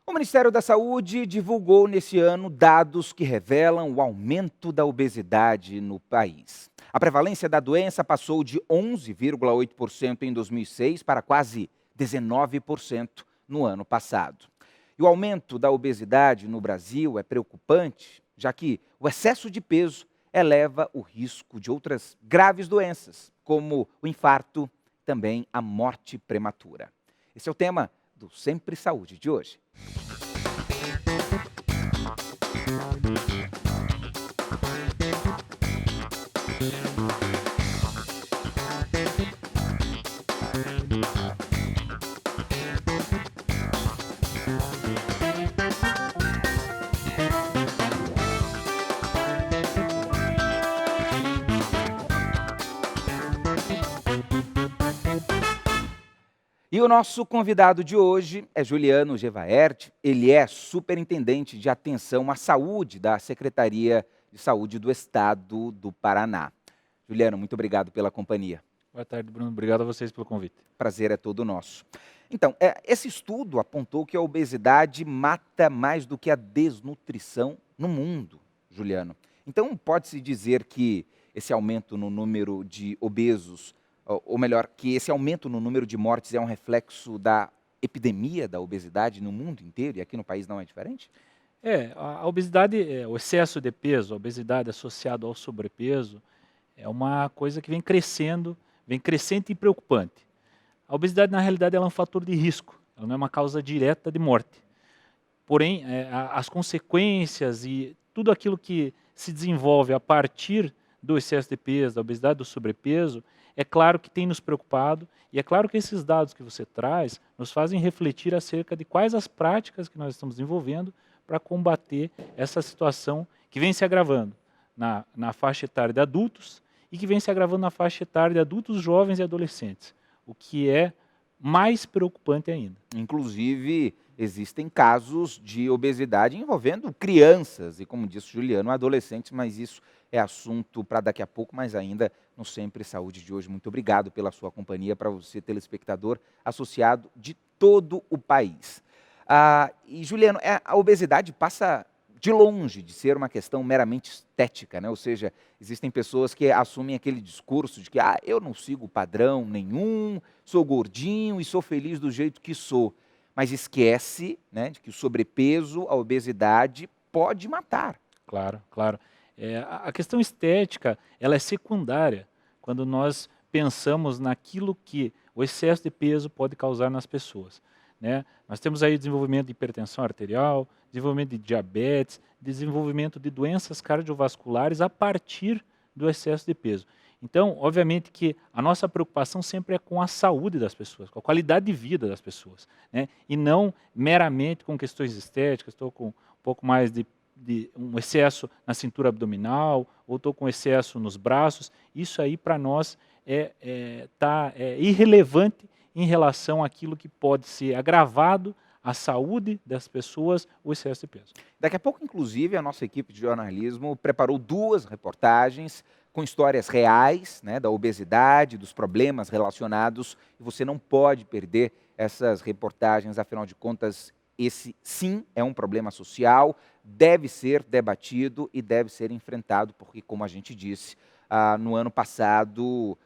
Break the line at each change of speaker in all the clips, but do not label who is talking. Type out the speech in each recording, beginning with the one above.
O Ministério da Saúde divulgou nesse ano dados que revelam o aumento da obesidade no país. A prevalência da doença passou de 11,8% em 2006 para quase 19% no ano passado. E o aumento da obesidade no Brasil é preocupante, já que o excesso de peso eleva o risco de outras graves doenças, como o infarto e também a morte prematura. Esse é o tema do Sempre Saúde de hoje. E o nosso convidado de hoje é Juliano Gevaert. Ele é superintendente de atenção à saúde da Secretaria de Saúde do Estado do Paraná. Juliano, muito obrigado pela companhia.
Boa tarde, Bruno. Obrigado a vocês pelo convite.
Prazer é todo nosso. Então, esse estudo apontou que a obesidade mata mais do que a desnutrição no mundo, Juliano. Então, pode-se dizer que esse aumento no número de obesos, ou melhor, que esse aumento no número de mortes é um reflexo da epidemia da obesidade no mundo inteiro e aqui no país não é diferente?
A obesidade, o excesso de peso, a obesidade associada ao sobrepeso, é uma coisa que vem crescendo, vem crescente e preocupante. A obesidade, na realidade, ela é um fator de risco, ela não é uma causa direta de morte. Porém, as consequências e tudo aquilo que se desenvolve a partir do excesso de peso, da obesidade, do sobrepeso, é claro que tem nos preocupado e é claro que esses dados que você traz nos fazem refletir acerca de quais as práticas que nós estamos desenvolvendo para combater essa situação que vem se agravando na faixa etária de adultos e que vem se agravando na faixa etária de adultos, jovens e adolescentes, o que é mais preocupante ainda.
Inclusive, existem casos de obesidade envolvendo crianças e, como disse Juliano, adolescentes, mas isso é assunto para daqui a pouco, mas ainda no Sempre Saúde de hoje. Muito obrigado pela sua companhia, para você, telespectador associado de todo o país. E, Juliano, a obesidade passa de longe de ser uma questão meramente estética, né? Ou seja, existem pessoas que assumem aquele discurso de que eu não sigo padrão nenhum, sou gordinho e sou feliz do jeito que sou. Mas esquece, né, de que o sobrepeso, a obesidade pode matar.
Claro, claro. A questão estética, ela é secundária quando nós pensamos naquilo que o excesso de peso pode causar nas pessoas, né? Nós temos aí desenvolvimento de hipertensão arterial, desenvolvimento de diabetes, desenvolvimento de doenças cardiovasculares a partir do excesso de peso. Então, obviamente que a nossa preocupação sempre é com a saúde das pessoas, com a qualidade de vida das pessoas, né? E não meramente com questões estéticas. Estou com um pouco mais de um excesso na cintura abdominal, ou estou com excesso nos braços. Isso aí para nós é irrelevante em relação àquilo que pode ser agravado à saúde das pessoas, o excesso de peso.
Daqui a pouco, inclusive, a nossa equipe de jornalismo preparou 2 reportagens com histórias reais, né, da obesidade, dos problemas relacionados, e você não pode perder essas reportagens, afinal de contas, esse sim é um problema social, deve ser debatido e deve ser enfrentado, porque, como a gente disse, no ano passado,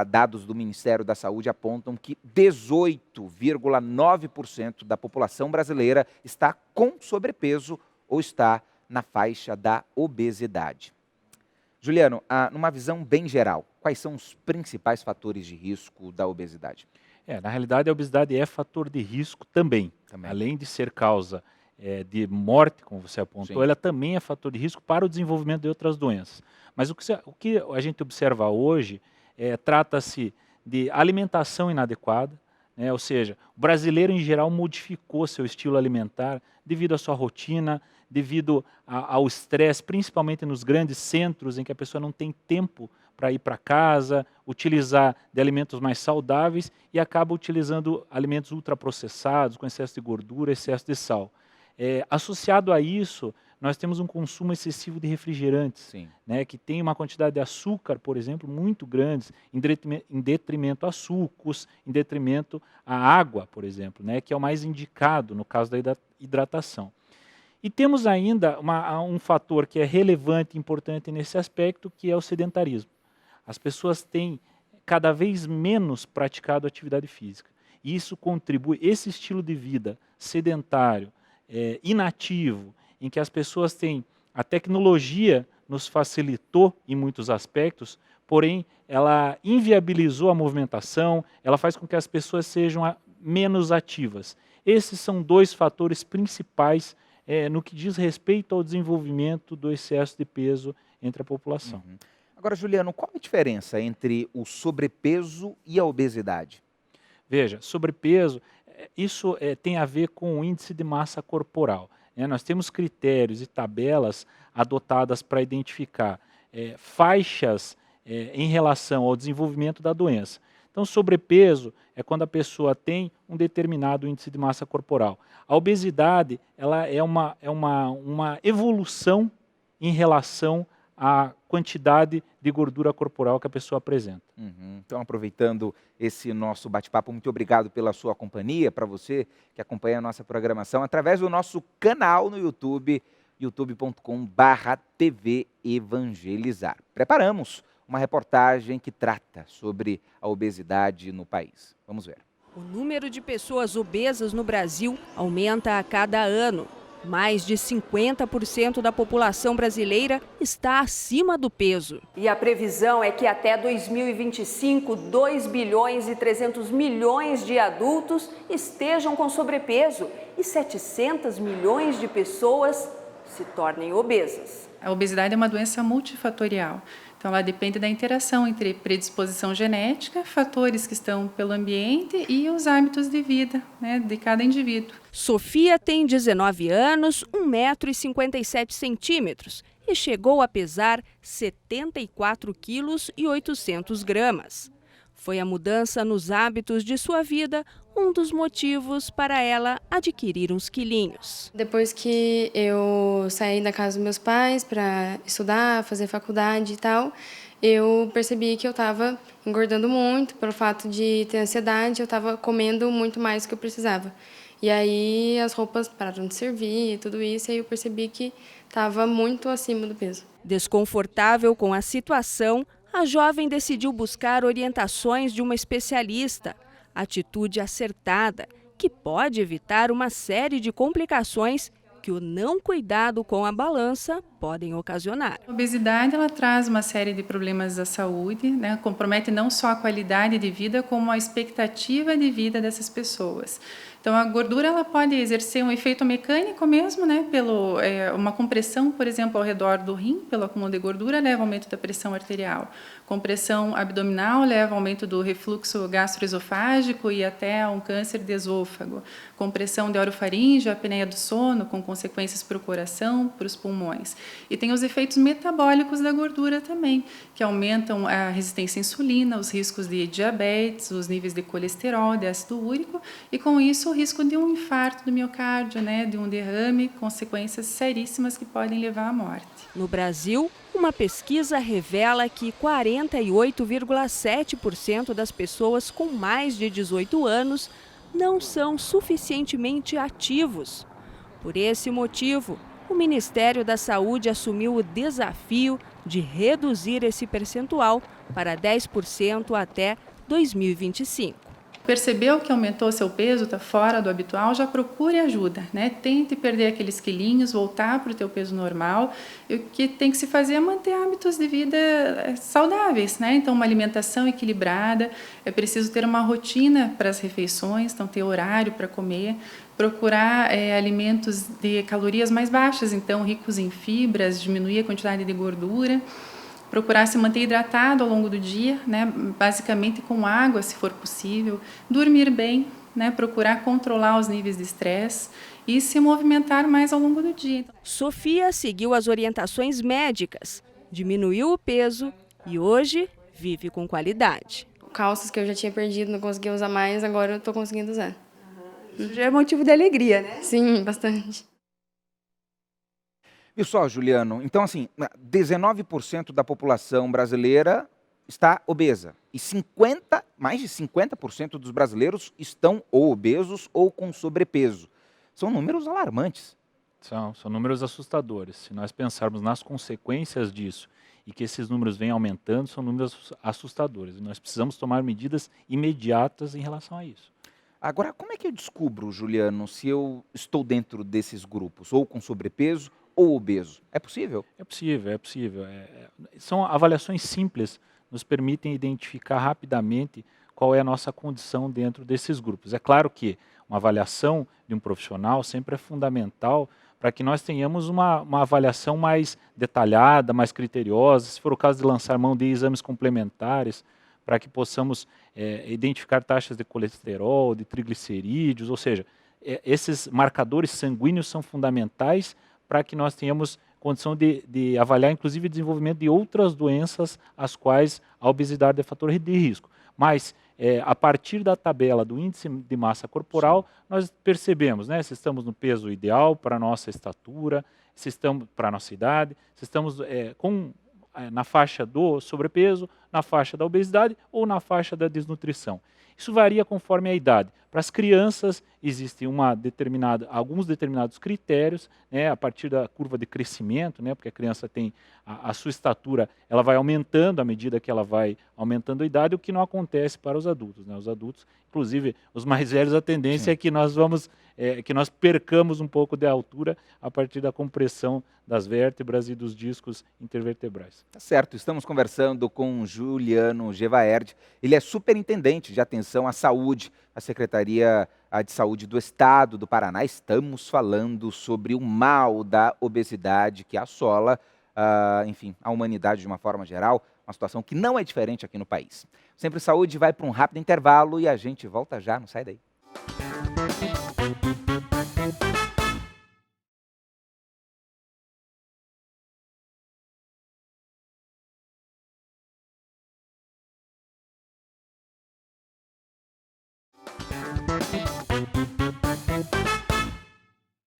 dados do Ministério da Saúde apontam que 18,9% da população brasileira está com sobrepeso ou está na faixa da obesidade. Juliano, numa visão bem geral, quais são os principais fatores de risco da obesidade?
Na realidade, a obesidade é fator de risco também. Além de ser causa de morte, como você apontou,
Sim.
ela também é fator de risco para o desenvolvimento de outras doenças. Mas o que a gente observa hoje trata-se de alimentação inadequada, né? Ou seja, o brasileiro em geral modificou seu estilo alimentar devido à sua rotina, devido ao estresse, principalmente nos grandes centros em que a pessoa não tem tempo para ir para casa, utilizar de alimentos mais saudáveis e acaba utilizando alimentos ultraprocessados, com excesso de gordura, excesso de sal. Associado a isso, nós temos um consumo excessivo de refrigerantes,
Sim.
né, que tem uma quantidade de açúcar, por exemplo, muito grande, em detrimento a sucos, em detrimento à água, por exemplo, né, que é o mais indicado no caso da hidratação. E temos ainda um fator que é relevante e importante nesse aspecto, que é o sedentarismo. As pessoas têm cada vez menos praticado atividade física. E isso contribui, esse estilo de vida sedentário, inativo, em que as pessoas têm, a tecnologia nos facilitou em muitos aspectos, porém ela inviabilizou a movimentação, ela faz com que as pessoas sejam menos ativas. Esses são dois fatores principais no que diz respeito ao desenvolvimento do excesso de peso entre a população.
Uhum. Agora, Juliano, qual a diferença entre o sobrepeso e a obesidade?
Veja, sobrepeso, isso tem a ver com o índice de massa corporal, né? Nós temos critérios e tabelas adotadas para identificar faixas em relação ao desenvolvimento da doença. Então, sobrepeso é quando a pessoa tem um determinado índice de massa corporal. A obesidade, ela é uma evolução em relação à quantidade de gordura corporal que a pessoa apresenta.
Uhum. Então, aproveitando esse nosso bate-papo, muito obrigado pela sua companhia, para você que acompanha a nossa programação através do nosso canal no YouTube, youtube.com/TV Evangelizar. Preparamos uma reportagem que trata sobre a obesidade no país. Vamos ver.
O número de pessoas obesas no Brasil aumenta a cada ano. Mais de 50% da população brasileira está acima do peso. E a previsão é que até 2025, 2 bilhões e 300 milhões de adultos estejam com sobrepeso e 700 milhões de pessoas se tornem obesas.
A obesidade é uma doença multifatorial. Então, ela depende da interação entre predisposição genética, fatores que estão pelo ambiente e os hábitos de vida, né, de cada indivíduo.
Sofia tem 19 anos, 1,57 m e chegou a pesar 74 quilos e 800 gramas. Foi a mudança nos hábitos de sua vida um dos motivos para ela adquirir uns quilinhos.
Depois que eu saí da casa dos meus pais para estudar, fazer faculdade e tal, eu percebi que eu estava engordando muito pelo fato de ter ansiedade, eu estava comendo muito mais do que eu precisava. E aí as roupas pararam de servir e tudo isso, e aí eu percebi que estava muito acima do peso.
Desconfortável com a situação, a jovem decidiu buscar orientações de uma especialista. Atitude acertada, que pode evitar uma série de complicações que o não cuidado com a balança podem ocasionar.
A obesidade, ela traz uma série de problemas da saúde, né? Compromete não só a qualidade de vida, como a expectativa de vida dessas pessoas. Então, a gordura ela pode exercer um efeito mecânico mesmo, né? Uma compressão, por exemplo, ao redor do rim, pelo acúmulo de gordura, leva ao aumento da pressão arterial. Compressão abdominal leva ao aumento do refluxo gastroesofágico e até um câncer de esôfago. Compressão de orofaringe, a apneia do sono, com consequências para o coração, para os pulmões. E tem os efeitos metabólicos da gordura também, que aumentam a resistência à insulina, os riscos de diabetes, os níveis de colesterol, de ácido úrico, e com isso o risco de um infarto do miocárdio, né, de um derrame, consequências seríssimas que podem levar à morte.
No Brasil, uma pesquisa revela que 48,7% das pessoas com mais de 18 anos não são suficientemente ativos. Por esse motivo, o Ministério da Saúde assumiu o desafio de reduzir esse percentual para 10% até 2025.
Percebeu que aumentou seu peso, está fora do habitual, já procure ajuda, né? Tente perder aqueles quilinhos, voltar para o teu peso normal. E o que tem que se fazer é manter hábitos de vida saudáveis, né? Então, uma alimentação equilibrada, é preciso ter uma rotina para as refeições, então ter horário para comer, procurar alimentos de calorias mais baixas, então ricos em fibras, diminuir a quantidade de gordura. Procurar se manter hidratado ao longo do dia, né? Basicamente com água, se for possível. Dormir bem, né? Procurar controlar os níveis de estresse e se movimentar mais ao longo do dia.
Sofia seguiu as orientações médicas, diminuiu o peso e hoje vive com qualidade.
Calças que eu já tinha perdido, não conseguia usar mais, agora eu estou conseguindo usar.
Isso já é motivo de alegria, né?
Sim, bastante.
Viu só, Juliano? Então, assim, 19% da população brasileira está obesa. E mais de 50% dos brasileiros estão ou obesos ou com sobrepeso. São números alarmantes.
São números assustadores. Se nós pensarmos nas consequências disso e que esses números vêm aumentando, são números assustadores. E nós precisamos tomar medidas imediatas em relação a isso.
Agora, como é que eu descubro, Juliano, se eu estou dentro desses grupos, ou com sobrepeso ou obeso? É possível?
É possível, é possível. São avaliações simples, nos permitem identificar rapidamente qual é a nossa condição dentro desses grupos. É claro que uma avaliação de um profissional sempre é fundamental para que nós tenhamos uma avaliação mais detalhada, mais criteriosa, se for o caso de lançar mão de exames complementares, para que possamos identificar taxas de colesterol, de triglicerídeos, ou seja, esses marcadores sanguíneos são fundamentais para que nós tenhamos condição de avaliar, inclusive, o desenvolvimento de outras doenças, as quais a obesidade é fator de risco. Mas, a partir da tabela do índice de massa corporal, nós percebemos, né, se estamos no peso ideal para a nossa estatura, se estamos para a nossa idade, se estamos na faixa do sobrepeso, na faixa da obesidade ou na faixa da desnutrição. Isso varia conforme a idade. Para as crianças, existem alguns determinados critérios, né, a partir da curva de crescimento, né, porque a criança tem a sua estatura, ela vai aumentando à medida que ela vai aumentando a idade, o que não acontece para os adultos. Né? Os adultos, inclusive os mais velhos, a tendência é que nós percamos um pouco de altura a partir da compressão das vértebras e dos discos intervertebrais.
Tá certo, estamos conversando com Juliano Gevaerd. Ele é superintendente de atenção à saúde, a Secretaria de Saúde do Estado do Paraná. Estamos falando sobre o mal da obesidade que assola, enfim, a humanidade de uma forma geral, uma situação que não é diferente aqui no país. Sempre Saúde vai para um rápido intervalo e a gente volta já, não sai daí.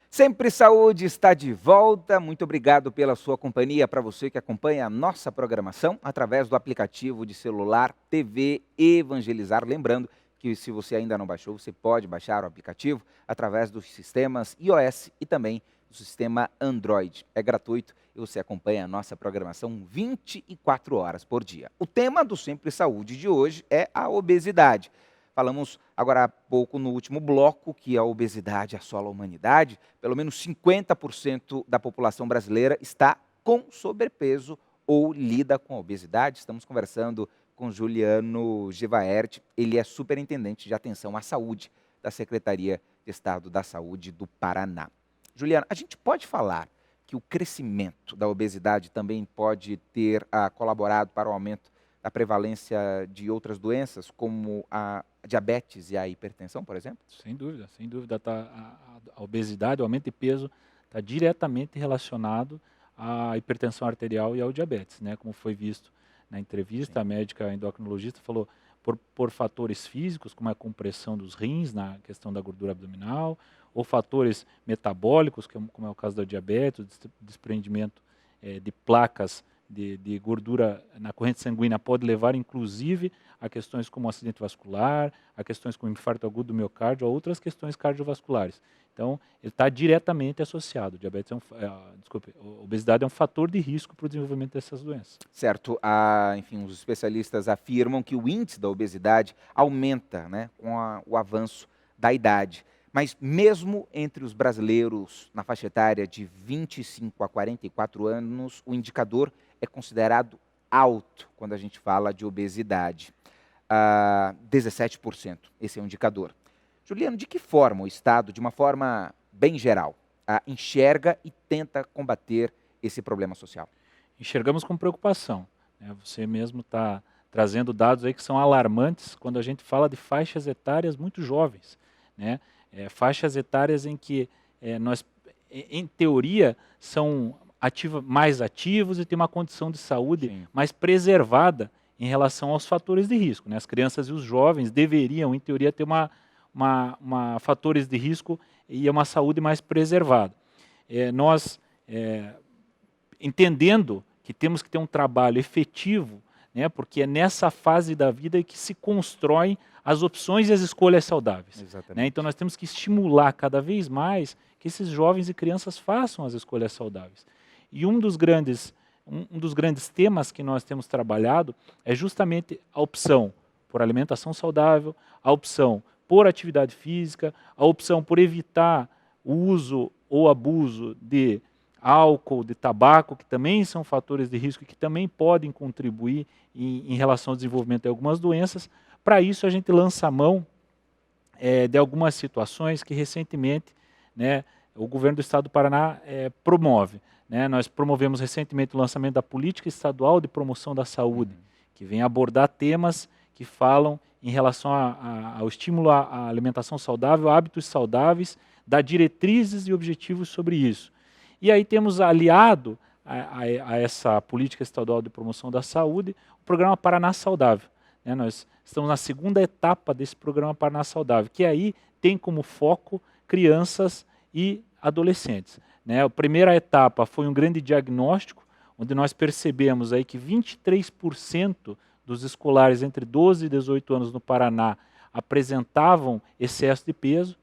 Sempre Saúde está de volta. Muito obrigado pela sua companhia. Para você que acompanha a nossa programação através do aplicativo de celular TV Evangelizar. Lembrando que se você ainda não baixou, você pode baixar o aplicativo através dos sistemas iOS e também do sistema Android. É gratuito e você acompanha a nossa programação 24 horas por dia. O tema do Sempre Saúde de hoje é a obesidade. Falamos agora há pouco no último bloco que a obesidade assola a humanidade. Pelo menos 50% da população brasileira está com sobrepeso ou lida com a obesidade. Estamos conversando com Juliano Gevaerd. Ele é superintendente de atenção à saúde da Secretaria de Estado da Saúde do Paraná. Juliano, a gente pode falar que o crescimento da obesidade também pode ter colaborado para o aumento da prevalência de outras doenças, como a diabetes e a hipertensão, por exemplo?
Sem dúvida, sem dúvida. A obesidade, o aumento de peso, está diretamente relacionado à hipertensão arterial e ao diabetes, né? Como foi visto na entrevista, sim, a médica endocrinologista falou por fatores físicos, como a compressão dos rins, na questão da gordura abdominal, ou fatores metabólicos, como é o caso da diabetes, o desprendimento de placas de gordura na corrente sanguínea pode levar, inclusive, a questões como acidente vascular, a questões como infarto agudo do miocárdio, a outras questões cardiovasculares. Então, ele está diretamente associado. Diabetes a obesidade é um fator de risco para o desenvolvimento dessas doenças.
Certo. Enfim, os especialistas afirmam que o índice da obesidade aumenta, né, com o avanço da idade. Mas mesmo entre os brasileiros na faixa etária de 25 a 44 anos, o indicador é considerado alto quando a gente fala de obesidade. 17%, esse é o indicador. Juliano, de que forma o Estado, de uma forma bem geral, enxerga e tenta combater esse problema social?
Enxergamos com preocupação, né? Você mesmo está trazendo dados aí que são alarmantes quando a gente fala de faixas etárias muito jovens, né? Faixas etárias em que nós, em teoria, são mais ativos e têm uma condição de saúde, sim, mais preservada em relação aos fatores de risco, né? As crianças e os jovens deveriam, em teoria, ter fatores de risco e uma saúde mais preservada. Nós entendendo que temos que ter um trabalho efetivo, né, porque é nessa fase da vida que se constroem as opções e as escolhas saudáveis. Né? Então nós temos que estimular cada vez mais que esses jovens e crianças façam as escolhas saudáveis. E um dos grandes temas que nós temos trabalhado é justamente a opção por alimentação saudável, a opção por atividade física, a opção por evitar o uso ou abuso de álcool, de tabaco, que também são fatores de risco e que também podem contribuir em relação ao desenvolvimento de algumas doenças. Para isso, a gente lança a mão de algumas situações que recentemente, né, o governo do estado do Paraná promove. Né? Nós promovemos recentemente o lançamento da Política Estadual de Promoção da Saúde, que vem abordar temas que falam em relação ao estímulo à alimentação saudável, hábitos saudáveis, dar diretrizes e objetivos sobre isso. E aí temos aliado a essa Política Estadual de Promoção da Saúde o Programa Paraná Saudável. Né? Nós estamos na segunda etapa desse Programa Paraná Saudável, que aí tem como foco crianças e adolescentes. Né? A primeira etapa foi um grande diagnóstico, onde nós percebemos aí que 23% dos escolares entre 12 e 18 anos no Paraná apresentavam excesso de peso.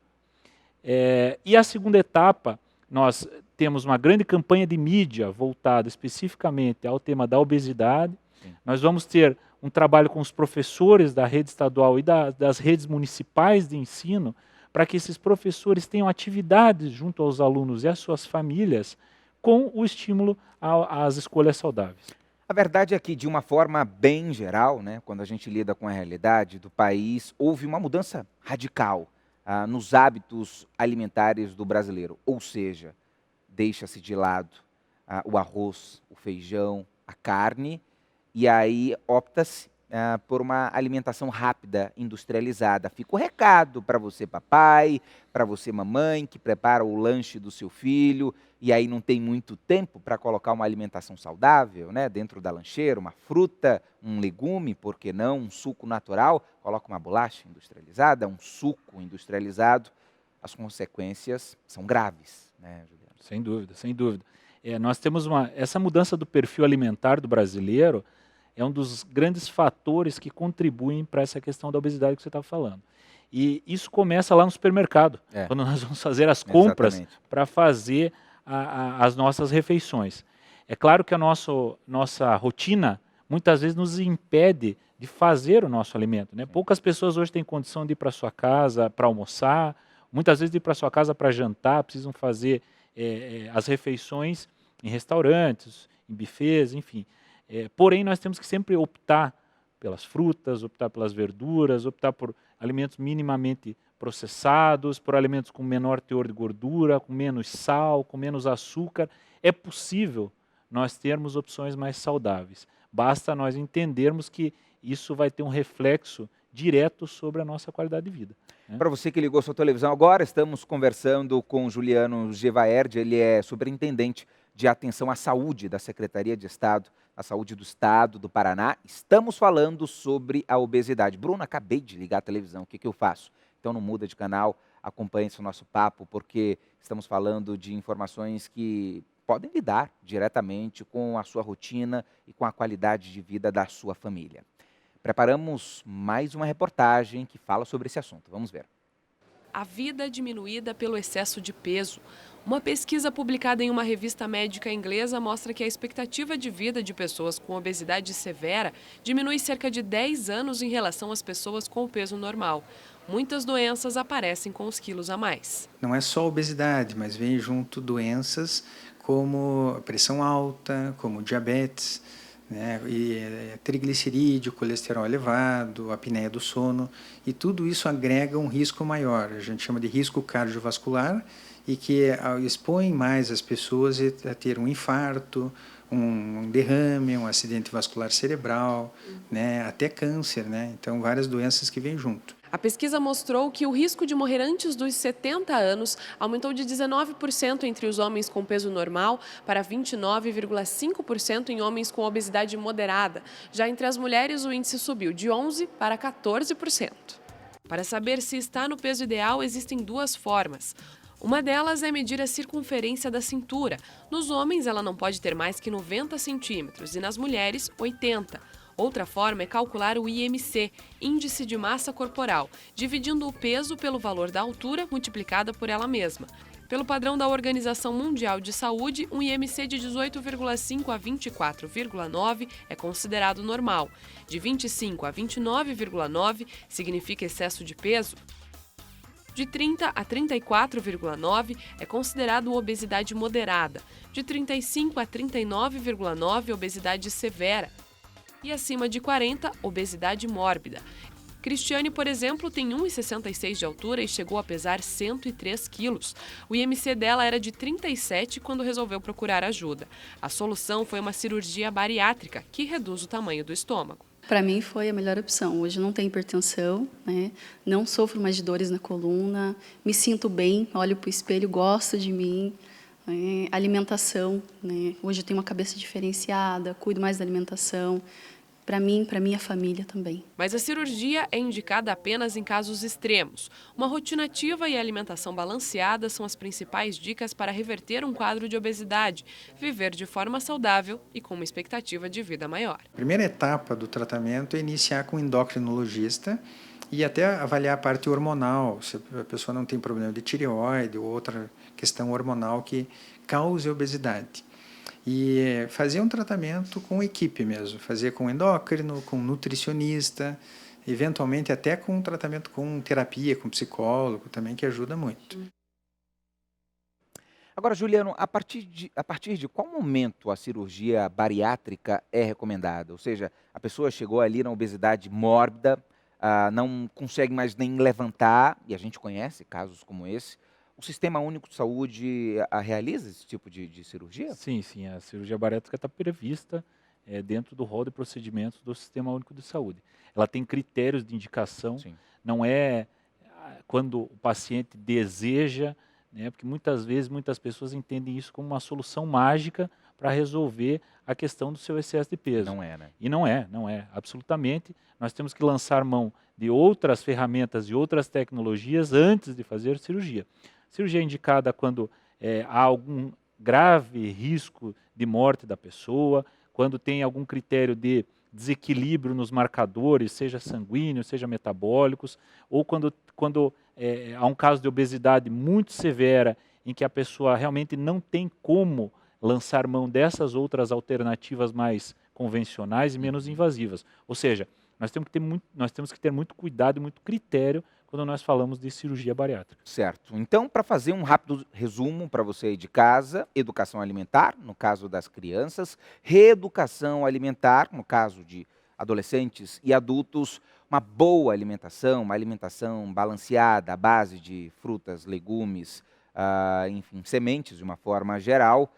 E a segunda etapa, nós temos uma grande campanha de mídia voltada especificamente ao tema da obesidade. Sim. Nós vamos ter um trabalho com os professores da rede estadual e das redes municipais de ensino, para que esses professores tenham atividades junto aos alunos e às suas famílias com o estímulo às escolhas saudáveis.
A verdade é que, de uma forma bem geral, né, quando a gente lida com a realidade do país, houve uma mudança radical nos hábitos alimentares do brasileiro. Ou seja, deixa-se de lado o arroz, o feijão, a carne, e aí opta-se por uma alimentação rápida, industrializada. Fica o recado para você, papai, para você, mamãe, que prepara o lanche do seu filho, e aí não tem muito tempo para colocar uma alimentação saudável, né, dentro da lancheira, uma fruta, um legume, por que não, um suco natural, coloca uma bolacha industrializada, um suco industrializado. As consequências são graves, né, Juliano?
Sem dúvida, sem dúvida. Nós temos essa mudança do perfil alimentar do brasileiro é um dos grandes fatores que contribuem para essa questão da obesidade que você estava falando. E isso começa lá no supermercado, quando nós vamos fazer as compras para fazer as nossas refeições. É claro que a nossa rotina muitas vezes nos impede de fazer o nosso alimento. Né? Poucas pessoas hoje têm condição de ir para sua casa para almoçar, muitas vezes de ir para sua casa para jantar, precisam fazer as refeições em restaurantes, em buffets, enfim. Porém, nós temos que sempre optar pelas frutas, optar pelas verduras, optar por alimentos minimamente processados, por alimentos com menor teor de gordura, com menos sal, com menos açúcar. É possível nós termos opções mais saudáveis. Basta nós entendermos que isso vai ter um reflexo direto sobre a nossa qualidade de vida. Né?
Para você que ligou sua televisão agora, estamos conversando com Juliano Gevaerd, ele é superintendente de atenção à saúde da Secretaria de Estado, à Saúde do Estado do Paraná. Estamos falando sobre a obesidade. Bruno, acabei de ligar a televisão, o que eu faço? Então não muda de canal, acompanhe esse nosso papo, porque estamos falando de informações que podem lidar diretamente com a sua rotina e com a qualidade de vida da sua família. Preparamos mais uma reportagem que fala sobre esse assunto. Vamos ver.
A vida diminuída pelo excesso de peso. Uma pesquisa publicada em uma revista médica inglesa mostra que a expectativa de vida de pessoas com obesidade severa diminui cerca de 10 anos em relação às pessoas com o peso normal. Muitas doenças aparecem com os quilos a mais.
Não é só obesidade, mas vem junto doenças como pressão alta, como diabetes, né, e triglicerídeo, colesterol elevado, apneia do sono, e tudo isso agrega um risco maior, a gente chama de risco cardiovascular, e que expõe mais as pessoas a ter um infarto, um derrame, um acidente vascular cerebral, né, até câncer, né, então várias doenças que vêm junto.
A pesquisa mostrou que o risco de morrer antes dos 70 anos aumentou de 19% entre os homens com peso normal para 29,5% em homens com obesidade moderada. Já entre as mulheres, o índice subiu de 11% para 14%. Para saber se está no peso ideal, existem duas formas. Uma delas é medir a circunferência da cintura. Nos homens, ela não pode ter mais que 90 centímetros e nas mulheres, 80. Outra forma é calcular o IMC, Índice de Massa Corporal, dividindo o peso pelo valor da altura multiplicada por ela mesma. Pelo padrão da Organização Mundial de Saúde, um IMC de 18,5 a 24,9 é considerado normal. De 25 a 29,9 significa excesso de peso. De 30 a 34,9 é considerado obesidade moderada. De 35 a 39,9, obesidade severa. E acima de 40, obesidade mórbida. Cristiane, por exemplo, tem 1,66 de altura e chegou a pesar 103 quilos. O IMC dela era de 37 quando resolveu procurar ajuda. A solução foi uma cirurgia bariátrica, que reduz o tamanho do estômago.
Para mim foi a melhor opção. Hoje não tenho hipertensão, né? Não sofro mais de dores na coluna, me sinto bem, olho para o espelho, gosto de mim. Alimentação, né? Hoje eu tenho uma cabeça diferenciada, cuido mais da alimentação. Para mim, para minha família também.
Mas a cirurgia é indicada apenas em casos extremos. Uma rotina ativa e alimentação balanceada são as principais dicas para reverter um quadro de obesidade, viver de forma saudável e com uma expectativa de vida maior.
A primeira etapa do tratamento é iniciar com o endocrinologista e até avaliar a parte hormonal, se a pessoa não tem problema de tireoide ou outra questão hormonal que cause obesidade. E fazer um tratamento com equipe mesmo, fazer com endócrino, com nutricionista, eventualmente até com um tratamento com terapia, com psicólogo também, que ajuda muito.
Agora, Juliano, a partir de qual momento a cirurgia bariátrica é recomendada? Ou seja, a pessoa chegou ali na obesidade mórbida, não consegue mais nem levantar, e a gente conhece casos como esse. O Sistema Único de Saúde realiza esse tipo de cirurgia?
Sim, sim. A cirurgia bariátrica está prevista dentro do rol de procedimentos do Sistema Único de Saúde. Ela tem critérios de indicação, sim. Não é quando o paciente deseja, né, porque muitas vezes muitas pessoas entendem isso como uma solução mágica para resolver a questão do seu excesso de peso.
Não é, né?
E não é, absolutamente. Nós temos que lançar mão de outras ferramentas e outras tecnologias antes de fazer cirurgia. Cirurgia é indicada quando há algum grave risco de morte da pessoa, quando tem algum critério de desequilíbrio nos marcadores, seja sanguíneos, seja metabólicos, ou quando há um caso de obesidade muito severa em que a pessoa realmente não tem como lançar mão dessas outras alternativas mais convencionais e menos invasivas. Ou seja, nós temos que ter muito cuidado e muito critério quando nós falamos de cirurgia bariátrica.
Certo. Então, para fazer um rápido resumo para você aí de casa, educação alimentar, no caso das crianças, reeducação alimentar, no caso de adolescentes e adultos, uma boa alimentação, uma alimentação balanceada, à base de frutas, legumes, enfim, sementes de uma forma geral,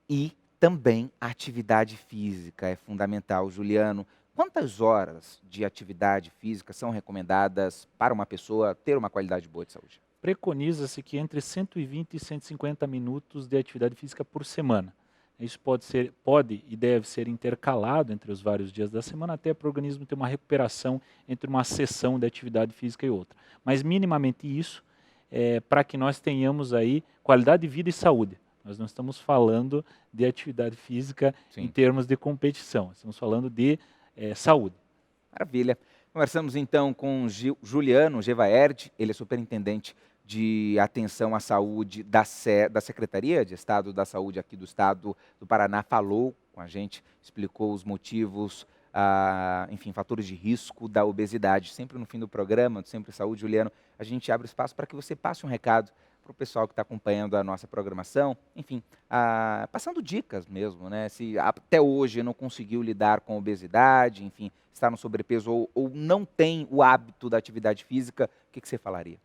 e também a atividade física é fundamental, Juliano. Quantas horas de atividade física são recomendadas para uma pessoa ter uma qualidade boa de saúde?
Preconiza-se que entre 120 e 150 minutos de atividade física por semana. Isso pode e deve ser intercalado entre os vários dias da semana, até para o organismo ter uma recuperação entre uma sessão de atividade física e outra. Mas minimamente isso, para que nós tenhamos aí qualidade de vida e saúde. Nós não estamos falando de atividade física em termos de competição, estamos falando de saúde.
Maravilha. Conversamos então com Juliano Gevaerd, ele é superintendente de atenção à saúde da Secretaria de Estado da Saúde aqui do Estado do Paraná, falou com a gente, explicou os motivos, enfim, fatores de risco da obesidade. Sempre no fim do programa, do Sempre Saúde, Juliano, a gente abre espaço para que você passe um recado para o pessoal que está acompanhando a nossa programação, enfim, passando dicas mesmo, né? Se até hoje não conseguiu lidar com obesidade, enfim, está no sobrepeso ou não tem o hábito da atividade física, o que você falaria?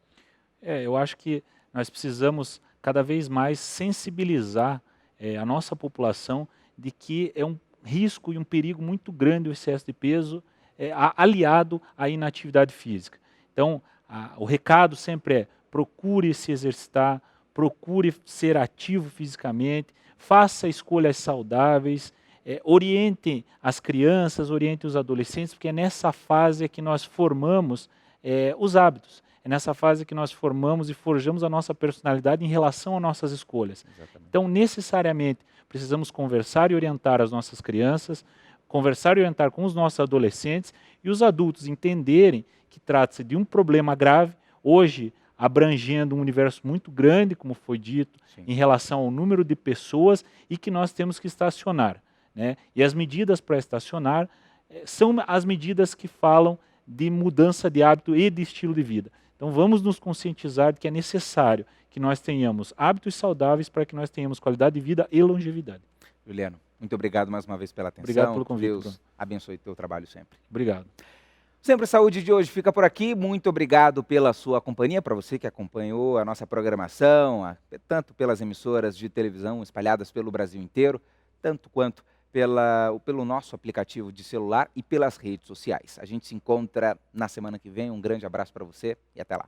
Eu acho que nós precisamos cada vez mais sensibilizar a nossa população de que é um risco e um perigo muito grande o excesso de peso aliado à inatividade física. Então, o recado sempre é: procure se exercitar, procure ser ativo fisicamente, faça escolhas saudáveis, oriente as crianças, oriente os adolescentes, porque é nessa fase que nós formamos os hábitos. é nessa fase que nós formamos e forjamos a nossa personalidade em relação às nossas escolhas.
Exatamente.
Então, necessariamente, precisamos conversar e orientar as nossas crianças, conversar e orientar com os nossos adolescentes e os adultos entenderem que trata-se de um problema grave, hoje abrangendo um universo muito grande, como foi dito,
Sim.
em relação ao número de pessoas e que nós temos que estacionar, né? E as medidas para estacionar são as medidas que falam de mudança de hábito e de estilo de vida. Então vamos nos conscientizar de que é necessário que nós tenhamos hábitos saudáveis para que nós tenhamos qualidade de vida e longevidade.
Juliano, muito obrigado mais uma vez pela atenção.
Obrigado pelo convite,
Deus
Bruno.
abençoe o teu trabalho sempre.
Obrigado.
Sempre Saúde de hoje fica por aqui. Muito obrigado pela sua companhia, para você que acompanhou a nossa programação, tanto pelas emissoras de televisão espalhadas pelo Brasil inteiro, tanto quanto pelo nosso aplicativo de celular e pelas redes sociais. A gente se encontra na semana que vem. Um grande abraço para você e até lá.